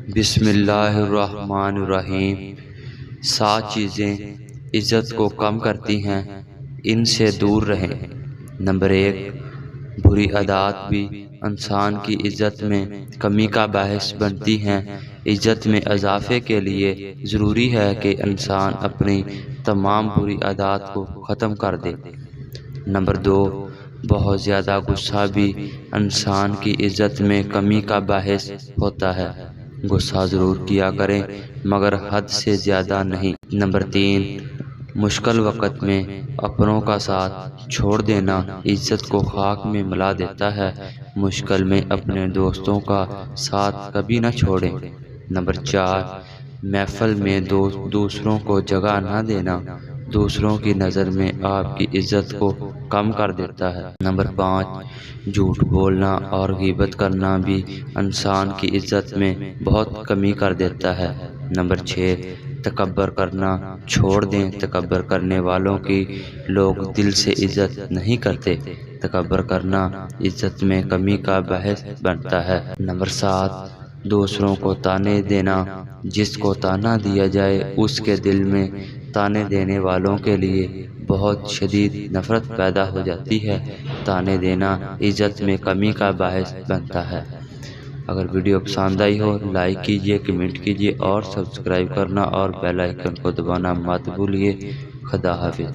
بسم اللہ الرحمن الرحیم۔ 7 چیزیں عزت کو کم کرتی ہیں، ان سے دور رہیں۔ نمبر 1، بری عادات بھی انسان کی عزت میں کمی کا باعث بنتی ہیں۔ عزت میں اضافے کے لیے ضروری ہے کہ انسان اپنی تمام بری عادات کو ختم کر دے۔ نمبر 2، بہت زیادہ غصہ بھی انسان کی عزت میں کمی کا باعث ہوتا ہے۔ غصہ ضرور کیا کریں مگر حد سے زیادہ نہیں۔ نمبر 3، مشکل وقت میں اپنوں کا ساتھ چھوڑ دینا عزت کو خاک میں ملا دیتا ہے۔ مشکل میں اپنے دوستوں کا ساتھ کبھی نہ چھوڑیں۔ نمبر 4، محفل میں دوسروں کو جگہ نہ دینا دوسروں کی نظر میں آپ کی عزت کو کم کر دیتا ہے۔ نمبر 5، جھوٹ بولنا اور غیبت کرنا بھی انسان کی عزت میں بہت کمی کر دیتا ہے۔ نمبر 6، تکبر کرنا چھوڑ دیں۔ تکبر کرنے والوں کی لوگ دل سے عزت نہیں کرتے۔ تکبر کرنا عزت میں کمی کا باعث بنتا ہے۔ نمبر 7، دوسروں کو طعنے دینا۔ جس کو طعنہ دیا جائے اس کے دل میں طعنے دینے والوں کے لیے بہت شدید نفرت پیدا ہو جاتی ہے۔ طعنے دینا عزت میں کمی کا باعث بنتا ہے۔ اگر ویڈیو پسند آئی ہو لائک کیجیے، کمنٹ کیجیے اور سبسکرائب کرنا اور بیل آئیکن کو دبانا مت بھولیے۔ خدا حافظ۔